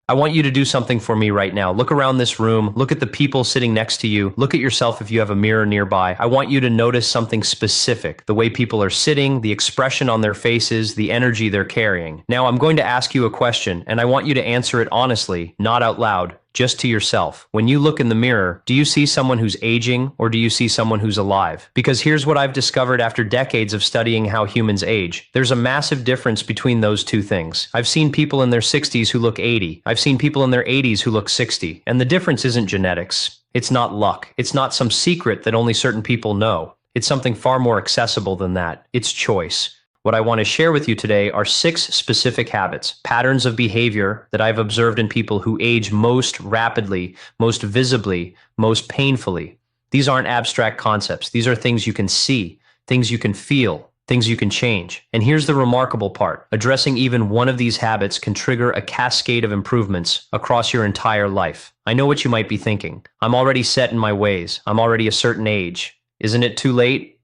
I want you to do something for me right now. Look around this room. Look at the people sitting next to you. Look at yourself if you have a mirror nearby. I want you to notice something specific. The way people are sitting, the expression on their faces, the energy they're carrying. Now I'm going to ask you a question, and I want you to answer it honestly, not out loud. Just to yourself. When you look in the mirror, do you see someone who's aging or do you see someone who's alive? Because here's what I've discovered after decades of studying how humans age. There's a massive difference between those two things. I've seen people in their 60s who look 80. I've seen people in their 80s who look 60. And the difference isn't genetics. It's not luck. It's not some secret that only certain people know. It's something far more accessible than that. It's choice. What I want to share with you today are 6 specific habits, patterns of behavior that I've observed in people who age most rapidly, most visibly, most painfully. These aren't abstract concepts. These are things you can see, things you can feel, things you can change. And here's the remarkable part. Addressing even one of these habits can trigger a cascade of improvements across your entire life. I know what you might be thinking. I'm already set in my ways. I'm already a certain age. Isn't it too late?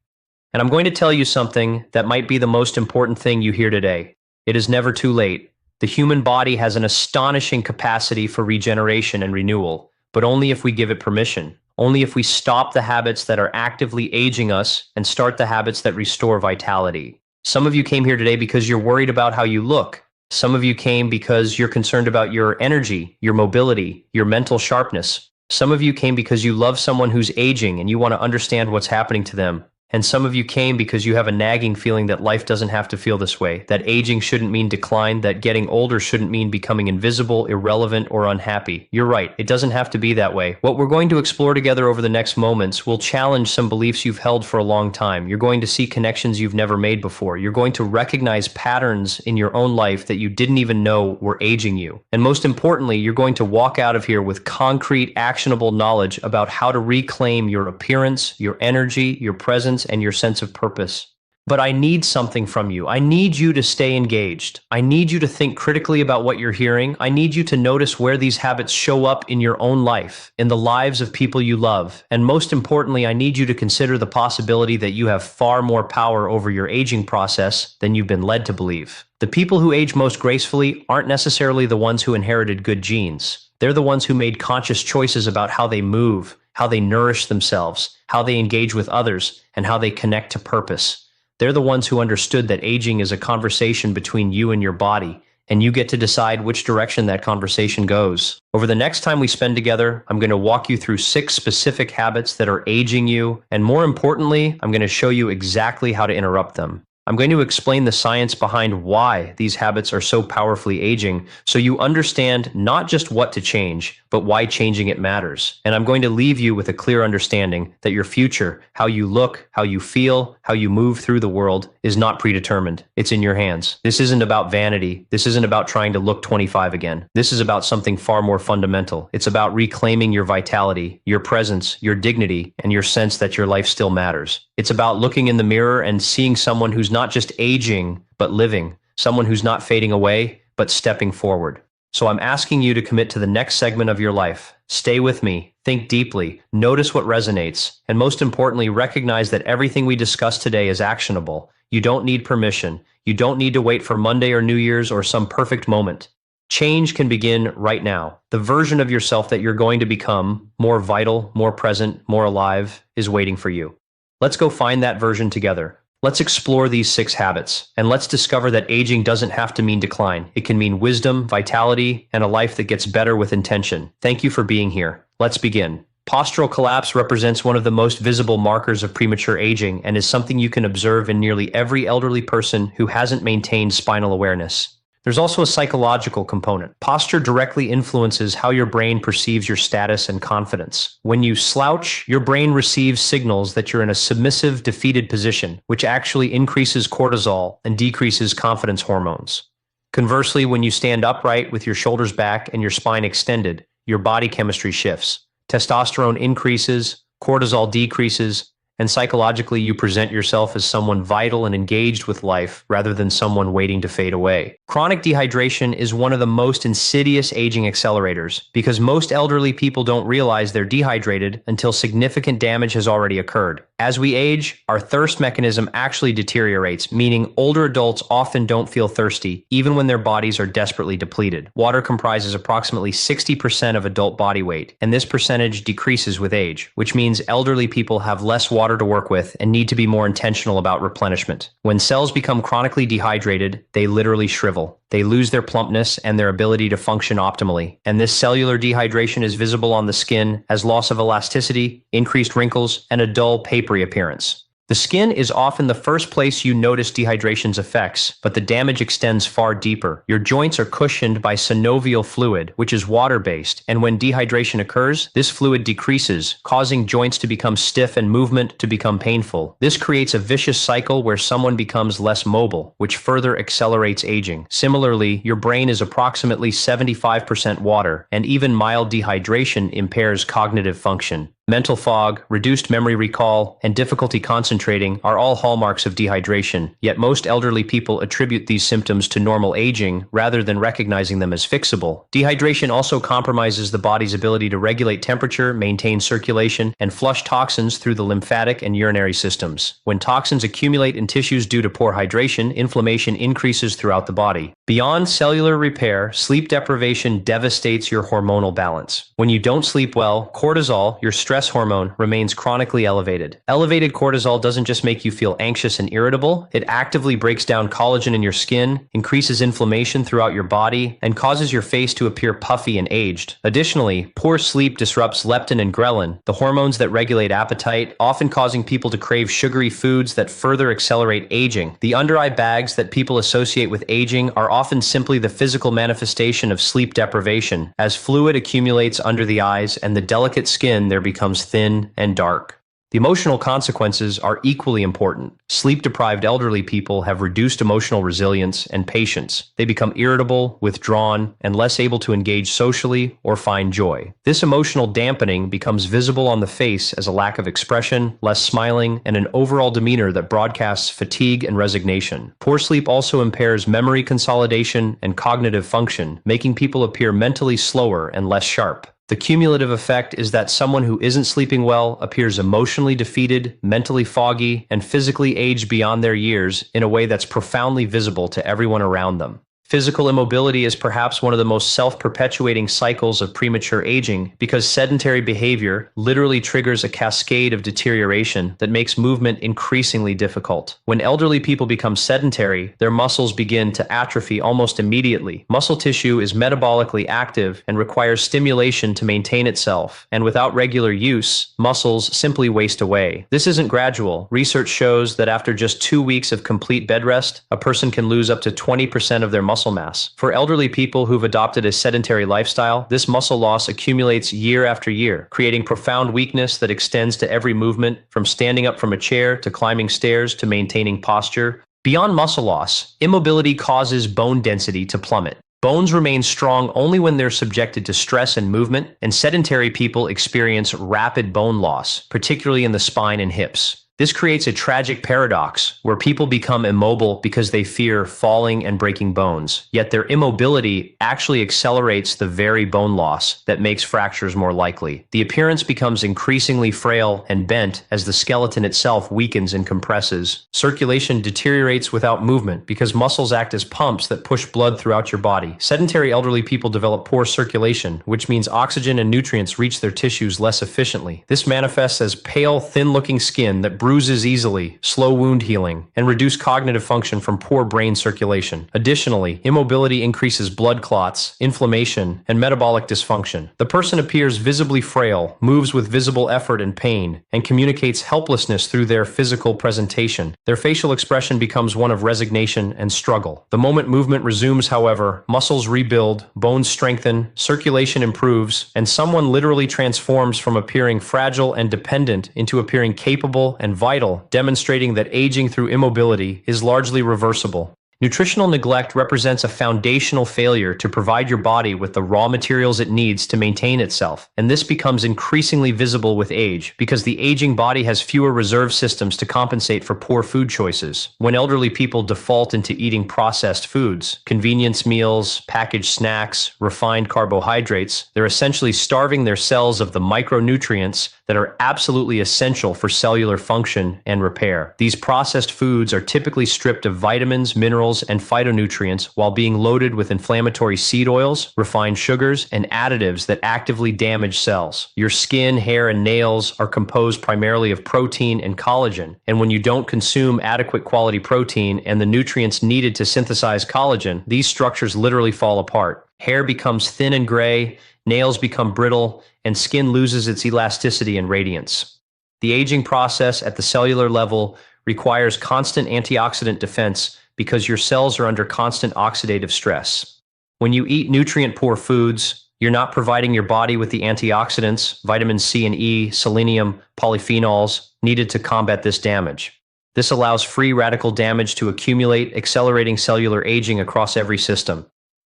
And I'm going to tell you something that might be the most important thing you hear today. It is never too late. The human body has an astonishing capacity for regeneration and renewal, but only if we give it permission. Only if we stop the habits that are actively aging us and start the habits that restore vitality. Some of you came here today because you're worried about how you look. Some of you came because you're concerned about your energy, your mobility, your mental sharpness. Some of you came because you love someone who's aging and you want to understand what's happening to them. And some of you came because you have a nagging feeling that life doesn't have to feel this way, that aging shouldn't mean decline, that getting older shouldn't mean becoming invisible, irrelevant, or unhappy. You're right, it doesn't have to be that way. What we're going to explore together over the next moments will challenge some beliefs you've held for a long time. You're going to see connections you've never made before. You're going to recognize patterns in your own life that you didn't even know were aging you. And most importantly, you're going to walk out of here with concrete, actionable knowledge about how to reclaim your appearance, your energy, your presence, and your sense of purpose. But I need something from you. I need you to stay engaged. I need you to think critically about what you're hearing. I need you to notice where these habits show up in your own life, in the lives of people you love. And most importantly, I need you to consider the possibility that you have far more power over your aging process than you've been led to believe. The people who age most gracefully aren't necessarily the ones who inherited good genes. They're the ones who made conscious choices about how they move, how they nourish themselves, how they engage with others, and how they connect to purpose. They're the ones who understood that aging is a conversation between you and your body, and you get to decide which direction that conversation goes. Over the next time we spend together, I'm going to walk you through 6 specific habits that are aging you, and more importantly, I'm going to show you exactly how to interrupt them. I'm going to explain the science behind why these habits are so powerfully aging, so you understand not just what to change, but why changing it matters. And I'm going to leave you with a clear understanding that your future, how you look, how you feel, how you move through the world, is not predetermined. It's in your hands. This isn't about vanity. This isn't about trying to look 25 again. This is about something far more fundamental. It's about reclaiming your vitality, your presence, your dignity, and your sense that your life still matters. It's about looking in the mirror and seeing someone who's not just aging, but living. Someone who's not fading away, but stepping forward. So I'm asking you to commit to the next segment of your life. Stay with me, think deeply, notice what resonates, and most importantly, recognize that everything we discuss today is actionable. You don't need permission. You don't need to wait for Monday or New Year's or some perfect moment. Change can begin right now. The version of yourself that you're going to become, more vital, more present, more alive, is waiting for you. Let's go find that version together. Let's explore these 6 habits, and let's discover that aging doesn't have to mean decline. It can mean wisdom, vitality, and a life that gets better with intention. Thank you for being here. Let's begin. Postural collapse represents one of the most visible markers of premature aging and is something you can observe in nearly every elderly person who hasn't maintained spinal awareness. There's also a psychological component. Posture directly influences how your brain perceives your status and confidence. When you slouch, your brain receives signals that you're in a submissive, defeated position, which actually increases cortisol and decreases confidence hormones. Conversely, when you stand upright with your shoulders back and your spine extended, your body chemistry shifts. Testosterone increases, cortisol decreases, and psychologically you present yourself as someone vital and engaged with life rather than someone waiting to fade away. Chronic dehydration is one of the most insidious aging accelerators because most elderly people don't realize they're dehydrated until significant damage has already occurred. As we age, our thirst mechanism actually deteriorates, meaning older adults often don't feel thirsty, even when their bodies are desperately depleted. Water comprises approximately 60% of adult body weight, and this percentage decreases with age, which means elderly people have less water to work with and need to be more intentional about replenishment. When cells become chronically dehydrated, they literally shrivel. They lose their plumpness and their ability to function optimally. And this cellular dehydration is visible on the skin as loss of elasticity, increased wrinkles, and a dull, papery appearance. The skin is often the first place you notice dehydration's effects, but the damage extends far deeper. Your joints are cushioned by synovial fluid, which is water-based, and when dehydration occurs, this fluid decreases, causing joints to become stiff and movement to become painful. This creates a vicious cycle where someone becomes less mobile, which further accelerates aging. Similarly, your brain is approximately 75% water, and even mild dehydration impairs cognitive function. Mental fog, reduced memory recall, and difficulty concentrating are all hallmarks of dehydration, yet most elderly people attribute these symptoms to normal aging rather than recognizing them as fixable. Dehydration also compromises the body's ability to regulate temperature, maintain circulation, and flush toxins through the lymphatic and urinary systems. When toxins accumulate in tissues due to poor hydration, inflammation increases throughout the body. Beyond cellular repair, sleep deprivation devastates your hormonal balance. When you don't sleep well, cortisol, your stress hormone, remains chronically elevated. Elevated cortisol doesn't just make you feel anxious and irritable, it actively breaks down collagen in your skin, increases inflammation throughout your body, and causes your face to appear puffy and aged. Additionally, poor sleep disrupts leptin and ghrelin, the hormones that regulate appetite, often causing people to crave sugary foods that further accelerate aging. The under-eye bags that people associate with aging are often simply the physical manifestation of sleep deprivation. As fluid accumulates under the eyes and the delicate skin there becomes thin and dark. The emotional consequences are equally important. Sleep-deprived elderly people have reduced emotional resilience and patience. They become irritable, withdrawn, and less able to engage socially or find joy. This emotional dampening becomes visible on the face as a lack of expression, less smiling, and an overall demeanor that broadcasts fatigue and resignation. Poor sleep also impairs memory consolidation and cognitive function, making people appear mentally slower and less sharp. The cumulative effect is that someone who isn't sleeping well appears emotionally defeated, mentally foggy, and physically aged beyond their years in a way that's profoundly visible to everyone around them. Physical immobility is perhaps one of the most self-perpetuating cycles of premature aging because sedentary behavior literally triggers a cascade of deterioration that makes movement increasingly difficult. When elderly people become sedentary, their muscles begin to atrophy almost immediately. Muscle tissue is metabolically active and requires stimulation to maintain itself, and without regular use, muscles simply waste away. This isn't gradual. Research shows that after just 2 weeks of complete bed rest, a person can lose up to 20% of their muscle mass. For elderly people who've adopted a sedentary lifestyle, this muscle loss accumulates year after year, creating profound weakness that extends to every movement, from standing up from a chair to climbing stairs to maintaining posture. Beyond muscle loss, immobility causes bone density to plummet. Bones remain strong only when they're subjected to stress and movement, and sedentary people experience rapid bone loss, particularly in the spine and hips. This creates a tragic paradox where people become immobile because they fear falling and breaking bones, yet their immobility actually accelerates the very bone loss that makes fractures more likely. The appearance becomes increasingly frail and bent as the skeleton itself weakens and compresses. Circulation deteriorates without movement because muscles act as pumps that push blood throughout your body. Sedentary elderly people develop poor circulation, which means oxygen and nutrients reach their tissues less efficiently. This manifests as pale, thin-looking skin that bruises easily, slow wound healing, and reduced cognitive function from poor brain circulation. Additionally, immobility increases blood clots, inflammation, and metabolic dysfunction. The person appears visibly frail, moves with visible effort and pain, and communicates helplessness through their physical presentation. Their facial expression becomes one of resignation and struggle. The moment movement resumes, however, muscles rebuild, bones strengthen, circulation improves, and someone literally transforms from appearing fragile and dependent into appearing capable and vital, demonstrating that aging through immobility is largely reversible. Nutritional neglect represents a foundational failure to provide your body with the raw materials it needs to maintain itself, and this becomes increasingly visible with age because the aging body has fewer reserve systems to compensate for poor food choices. When elderly people default into eating processed foods, convenience meals, packaged snacks, refined carbohydrates, they're essentially starving their cells of the micronutrients that are absolutely essential for cellular function and repair. These processed foods are typically stripped of vitamins, minerals, and phytonutrients while being loaded with inflammatory seed oils, refined sugars, and additives that actively damage cells. Your skin, hair, and nails are composed primarily of protein and collagen, and when you don't consume adequate quality protein and the nutrients needed to synthesize collagen, these structures literally fall apart. Hair becomes thin and gray, nails become brittle, and skin loses its elasticity and radiance. The aging process at the cellular level requires constant antioxidant defense because your cells are under constant oxidative stress. When you eat nutrient-poor foods, you're not providing your body with the antioxidants, vitamin C and E, selenium, polyphenols, needed to combat this damage. This allows free radical damage to accumulate, accelerating cellular aging across every system.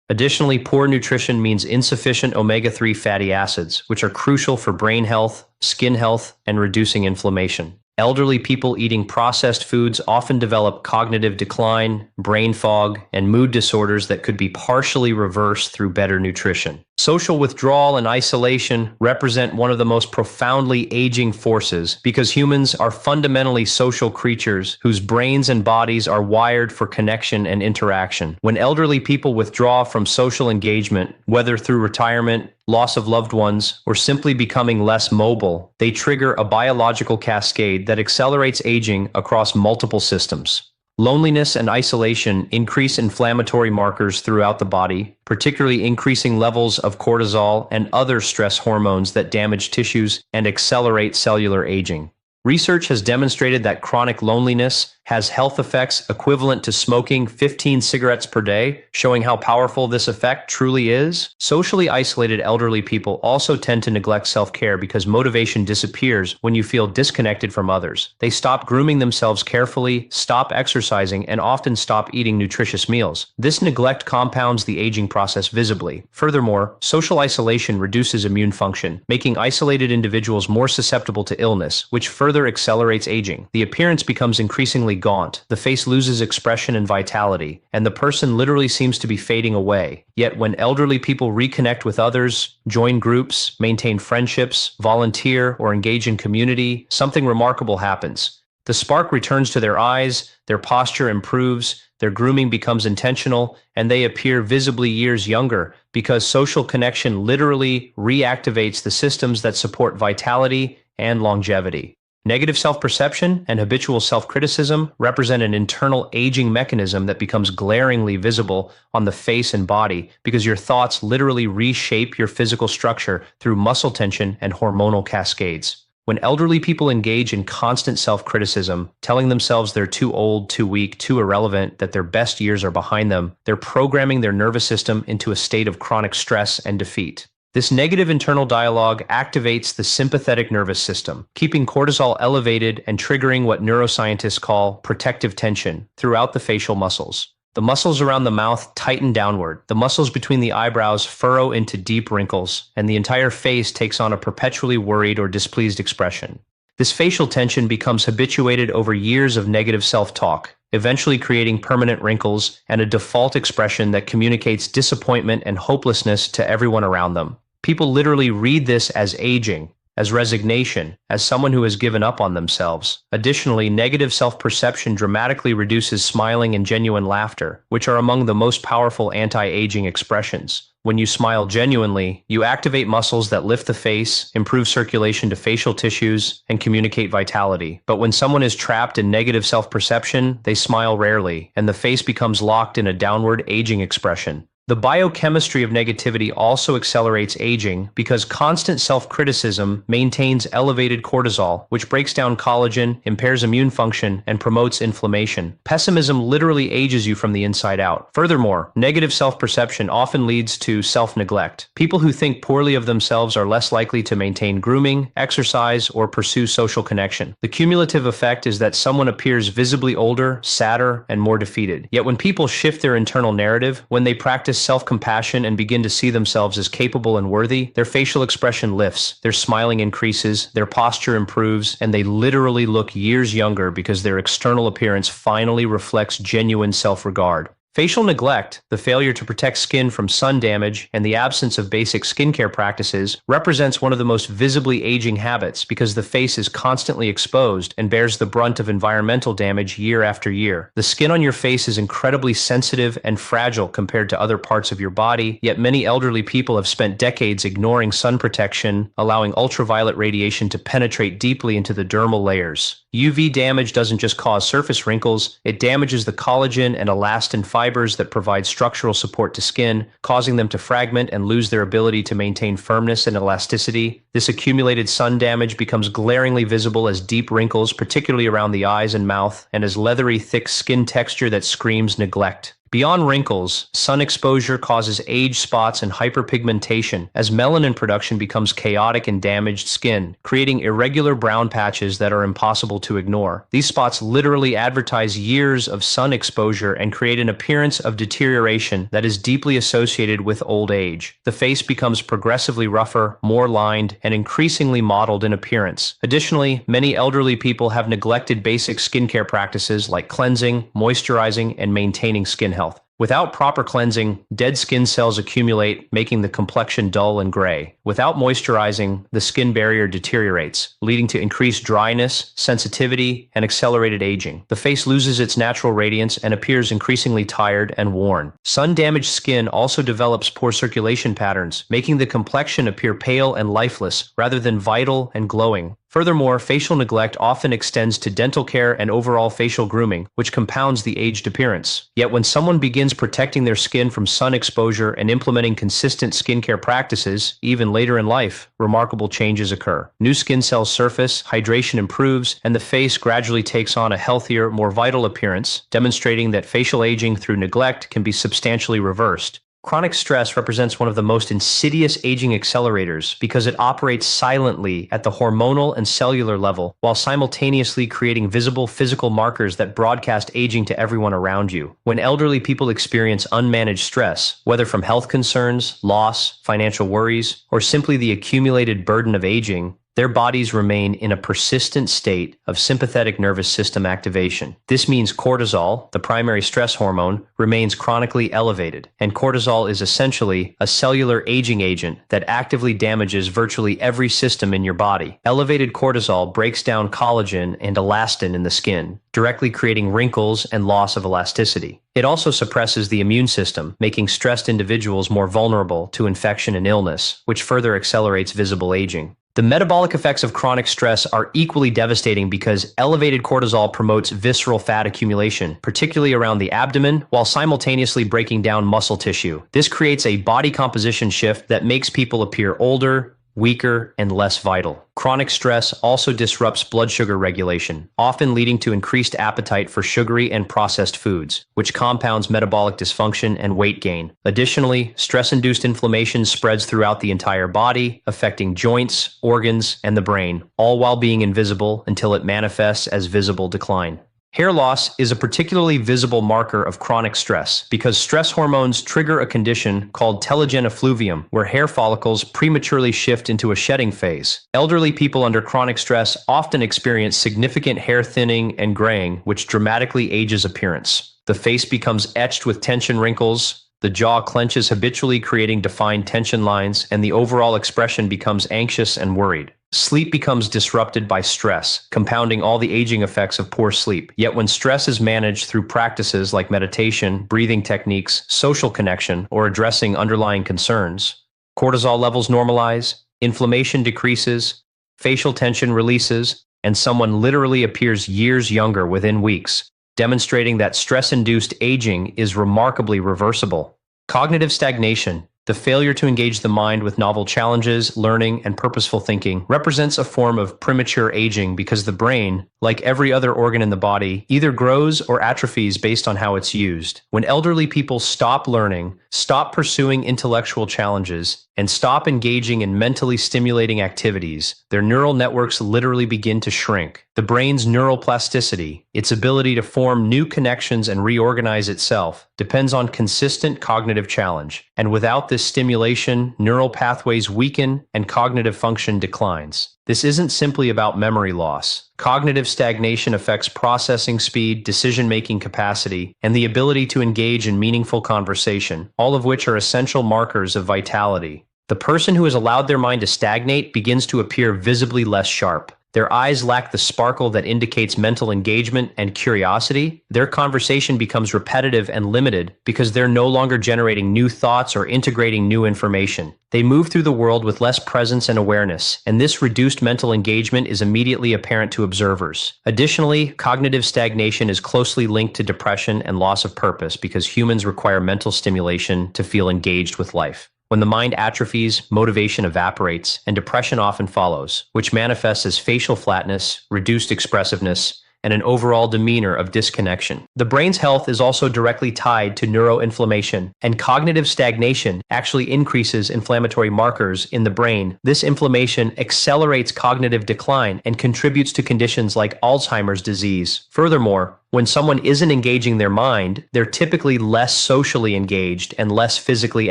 Additionally, poor nutrition means insufficient omega-3 fatty acids, which are crucial for brain health, skin health, and reducing inflammation. Elderly people eating processed foods often develop cognitive decline, brain fog, and mood disorders that could be partially reversed through better nutrition. Social withdrawal and isolation represent one of the most profoundly aging forces because humans are fundamentally social creatures whose brains and bodies are wired for connection and interaction. When elderly people withdraw from social engagement, whether through retirement, loss of loved ones, or simply becoming less mobile, they trigger a biological cascade that accelerates aging across multiple systems. Loneliness and isolation increase inflammatory markers throughout the body, particularly increasing levels of cortisol and other stress hormones that damage tissues and accelerate cellular aging. Research has demonstrated that chronic loneliness has health effects equivalent to smoking 15 cigarettes per day, showing how powerful this effect truly is. Socially isolated elderly people also tend to neglect self-care because motivation disappears when you feel disconnected from others. They stop grooming themselves carefully, stop exercising, and often stop eating nutritious meals. This neglect compounds the aging process visibly. Furthermore, social isolation reduces immune function, making isolated individuals more susceptible to illness, which further accelerates aging. The appearance becomes increasingly gaunt, the face loses expression and vitality, and the person literally seems to be fading away. Yet when elderly people reconnect with others, join groups, maintain friendships, volunteer, or engage in community, something remarkable happens. The spark returns to their eyes, their posture improves, their grooming becomes intentional, and they appear visibly years younger because social connection literally reactivates the systems that support vitality and longevity. Negative self-perception and habitual self-criticism represent an internal aging mechanism that becomes glaringly visible on the face and body because your thoughts literally reshape your physical structure through muscle tension and hormonal cascades. When elderly people engage in constant self-criticism, telling themselves they're too old, too weak, too irrelevant, that their best years are behind them, they're programming their nervous system into a state of chronic stress and defeat. This negative internal dialogue activates the sympathetic nervous system, keeping cortisol elevated and triggering what neuroscientists call protective tension throughout the facial muscles. The muscles around the mouth tighten downward, the muscles between the eyebrows furrow into deep wrinkles, and the entire face takes on a perpetually worried or displeased expression. This facial tension becomes habituated over years of negative self-talk, eventually creating permanent wrinkles and a default expression that communicates disappointment and hopelessness to everyone around them. People literally read this as aging, as resignation, as someone who has given up on themselves. Additionally, negative self-perception dramatically reduces smiling and genuine laughter, which are among the most powerful anti-aging expressions. When you smile genuinely, you activate muscles that lift the face, improve circulation to facial tissues, and communicate vitality. But when someone is trapped in negative self-perception, they smile rarely, and the face becomes locked in a downward aging expression. The biochemistry of negativity also accelerates aging because constant self-criticism maintains elevated cortisol, which breaks down collagen, impairs immune function, and promotes inflammation. Pessimism literally ages you from the inside out. Furthermore, negative self-perception often leads to self-neglect. People who think poorly of themselves are less likely to maintain grooming, exercise, or pursue social connection. The cumulative effect is that someone appears visibly older, sadder, and more defeated. Yet when people shift their internal narrative, when they practice self-compassion and begin to see themselves as capable and worthy, their facial expression lifts, their smiling increases, their posture improves, and they literally look years younger because their external appearance finally reflects genuine self-regard. Facial neglect, the failure to protect skin from sun damage, and the absence of basic skincare practices represents one of the most visibly aging habits because the face is constantly exposed and bears the brunt of environmental damage year after year. The skin on your face is incredibly sensitive and fragile compared to other parts of your body, yet many elderly people have spent decades ignoring sun protection, allowing ultraviolet radiation to penetrate deeply into the dermal layers. UV damage doesn't just cause surface wrinkles, it damages the collagen and elastin fibers that provide structural support to skin, causing them to fragment and lose their ability to maintain firmness and elasticity. This accumulated sun damage becomes glaringly visible as deep wrinkles, particularly around the eyes and mouth, and as leathery, thick skin texture that screams neglect. Beyond wrinkles, sun exposure causes age spots and hyperpigmentation as melanin production becomes chaotic in damaged skin, creating irregular brown patches that are impossible to ignore. These spots literally advertise years of sun exposure and create an appearance of deterioration that is deeply associated with old age. The face becomes progressively rougher, more lined, and increasingly mottled in appearance. Additionally, many elderly people have neglected basic skincare practices like cleansing, moisturizing, and maintaining skin health. Without proper cleansing, dead skin cells accumulate, making the complexion dull and gray. Without moisturizing, the skin barrier deteriorates, leading to increased dryness, sensitivity, and accelerated aging. The face loses its natural radiance and appears increasingly tired and worn. Sun-damaged skin also develops poor circulation patterns, making the complexion appear pale and lifeless rather than vital and glowing. Furthermore, facial neglect often extends to dental care and overall facial grooming, which compounds the aged appearance. Yet when someone begins protecting their skin from sun exposure and implementing consistent skincare practices, even later in life, remarkable changes occur. New skin cells surface, hydration improves, and the face gradually takes on a healthier, more vital appearance, demonstrating that facial aging through neglect can be substantially reversed. Chronic stress represents one of the most insidious aging accelerators because it operates silently at the hormonal and cellular level while simultaneously creating visible physical markers that broadcast aging to everyone around you. When elderly people experience unmanaged stress, whether from health concerns, loss, financial worries, or simply the accumulated burden of aging, their bodies remain in a persistent state of sympathetic nervous system activation. This means cortisol, the primary stress hormone, remains chronically elevated, and cortisol is essentially a cellular aging agent that actively damages virtually every system in your body. Elevated cortisol breaks down collagen and elastin in the skin, directly creating wrinkles and loss of elasticity. It also suppresses the immune system, making stressed individuals more vulnerable to infection and illness, which further accelerates visible aging. The metabolic effects of chronic stress are equally devastating because elevated cortisol promotes visceral fat accumulation, particularly around the abdomen, while simultaneously breaking down muscle tissue. This creates a body composition shift that makes people appear older, weaker, and less vital. Chronic stress also disrupts blood sugar regulation, often leading to increased appetite for sugary and processed foods, which compounds metabolic dysfunction and weight gain. Additionally, stress-induced inflammation spreads throughout the entire body, affecting joints, organs, and the brain, all while being invisible until it manifests as visible decline. Hair loss is a particularly visible marker of chronic stress because stress hormones trigger a condition called telogen effluvium, where hair follicles prematurely shift into a shedding phase. Elderly people under chronic stress often experience significant hair thinning and graying, which dramatically ages appearance. The face becomes etched with tension wrinkles, the jaw clenches habitually, creating defined tension lines, and the overall expression becomes anxious and worried. Sleep becomes disrupted by stress, compounding all the aging effects of poor sleep. Yet when stress is managed through practices like meditation, breathing techniques, social connection, or addressing underlying concerns, cortisol levels normalize, inflammation decreases, facial tension releases, and someone literally appears years younger within weeks, demonstrating that stress-induced aging is remarkably reversible. Cognitive stagnation, the failure to engage the mind with novel challenges, learning, and purposeful thinking, represents a form of premature aging because the brain, like every other organ in the body, either grows or atrophies based on how it's used. When elderly people stop learning, stop pursuing intellectual challenges, and stop engaging in mentally stimulating activities, their neural networks literally begin to shrink. The brain's neuroplasticity, its ability to form new connections and reorganize itself, depends on consistent cognitive challenge. And without this stimulation, neural pathways weaken and cognitive function declines. This isn't simply about memory loss. Cognitive stagnation affects processing speed, decision-making capacity, and the ability to engage in meaningful conversation, all of which are essential markers of vitality. The person who has allowed their mind to stagnate begins to appear visibly less sharp. Their eyes lack the sparkle that indicates mental engagement and curiosity. Their conversation becomes repetitive and limited because they're no longer generating new thoughts or integrating new information. They move through the world with less presence and awareness, and this reduced mental engagement is immediately apparent to observers. Additionally, cognitive stagnation is closely linked to depression and loss of purpose because humans require mental stimulation to feel engaged with life. When the mind atrophies, motivation evaporates, and depression often follows, which manifests as facial flatness, reduced expressiveness, and an overall demeanor of disconnection. The brain's health is also directly tied to neuroinflammation, and cognitive stagnation actually increases inflammatory markers in the brain. This inflammation accelerates cognitive decline and contributes to conditions like Alzheimer's disease. Furthermore, when someone isn't engaging their mind, they're typically less socially engaged and less physically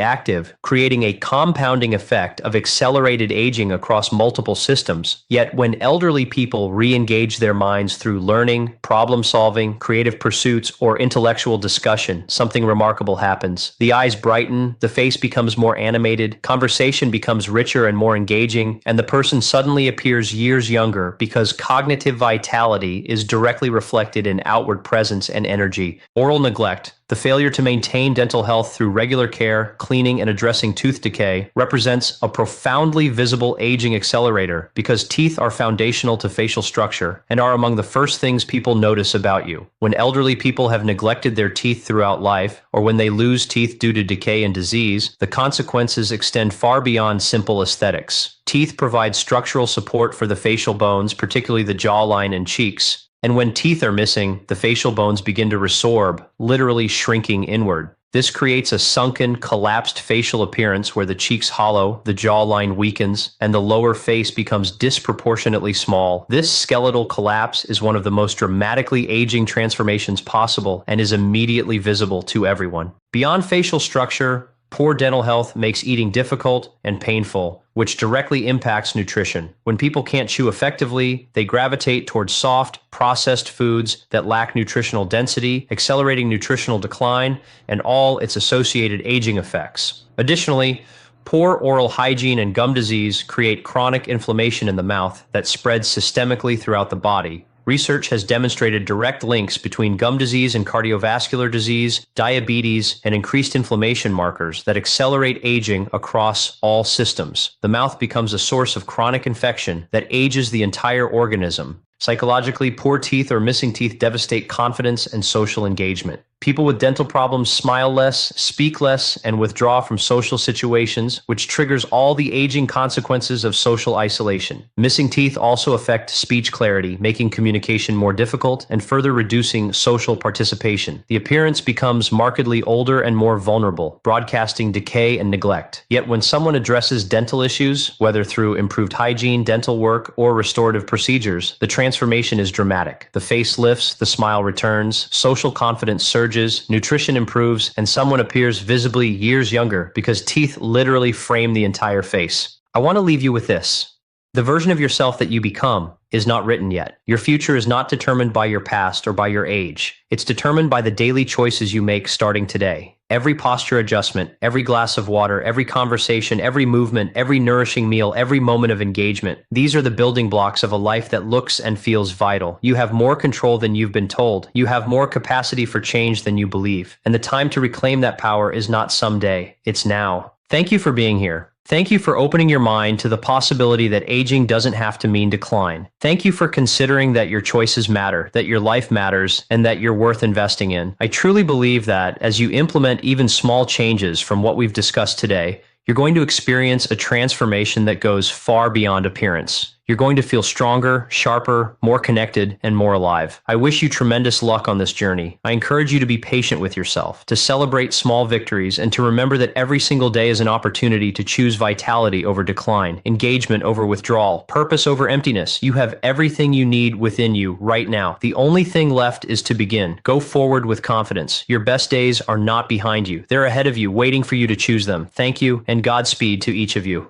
active, creating a compounding effect of accelerated aging across multiple systems. Yet when elderly people re-engage their minds through learning, problem solving, creative pursuits, or intellectual discussion, something remarkable happens. The eyes brighten, the face becomes more animated, conversation becomes richer and more engaging, and the person suddenly appears years younger because cognitive vitality is directly reflected in outward presence and energy. Oral neglect, the failure to maintain dental health through regular care, cleaning, and addressing tooth decay, represents a profoundly visible aging accelerator because teeth are foundational to facial structure and are among the first things people notice about you. When elderly people have neglected their teeth throughout life, or when they lose teeth due to decay and disease, the consequences extend far beyond simple aesthetics. Teeth provide structural support for the facial bones, particularly the jawline and cheeks. And when teeth are missing, the facial bones begin to resorb, literally shrinking inward. This creates a sunken, collapsed facial appearance where the cheeks hollow, the jawline weakens, and the lower face becomes disproportionately small. This skeletal collapse is one of the most dramatically aging transformations possible and is immediately visible to everyone. Beyond facial structure, poor dental health makes eating difficult and painful, which directly impacts nutrition. When people can't chew effectively, they gravitate towards soft, processed foods that lack nutritional density, accelerating nutritional decline, and all its associated aging effects. Additionally, poor oral hygiene and gum disease create chronic inflammation in the mouth that spreads systemically throughout the body. Research has demonstrated direct links between gum disease and cardiovascular disease, diabetes, and increased inflammation markers that accelerate aging across all systems. The mouth becomes a source of chronic infection that ages the entire organism. Psychologically, poor teeth or missing teeth devastate confidence and social engagement. People with dental problems smile less, speak less, and withdraw from social situations, which triggers all the aging consequences of social isolation. Missing teeth also affect speech clarity, making communication more difficult and further reducing social participation. The appearance becomes markedly older and more vulnerable, broadcasting decay and neglect. Yet when someone addresses dental issues, whether through improved hygiene, dental work, or restorative procedures, the transformation is dramatic. The face lifts, the smile returns, social confidence surges, nutrition improves, and someone appears visibly years younger because teeth literally frame the entire face. I want to leave you with this. The version of yourself that you become is not written yet. Your future is not determined by your past or by your age. It's determined by the daily choices you make starting today. Every posture adjustment, every glass of water, every conversation, every movement, every nourishing meal, every moment of engagement. These are the building blocks of a life that looks and feels vital. You have more control than you've been told. You have more capacity for change than you believe. And the time to reclaim that power is not someday, it's now. Thank you for being here. Thank you for opening your mind to the possibility that aging doesn't have to mean decline. Thank you for considering that your choices matter, that your life matters, and that you're worth investing in. I truly believe that as you implement even small changes from what we've discussed today, you're going to experience a transformation that goes far beyond appearance. You're going to feel stronger, sharper, more connected, and more alive. I wish you tremendous luck on this journey. I encourage you to be patient with yourself, to celebrate small victories, and to remember that every single day is an opportunity to choose vitality over decline, engagement over withdrawal, purpose over emptiness. You have everything you need within you right now. The only thing left is to begin. Go forward with confidence. Your best days are not behind you. They're ahead of you, waiting for you to choose them. Thank you, and Godspeed to each of you.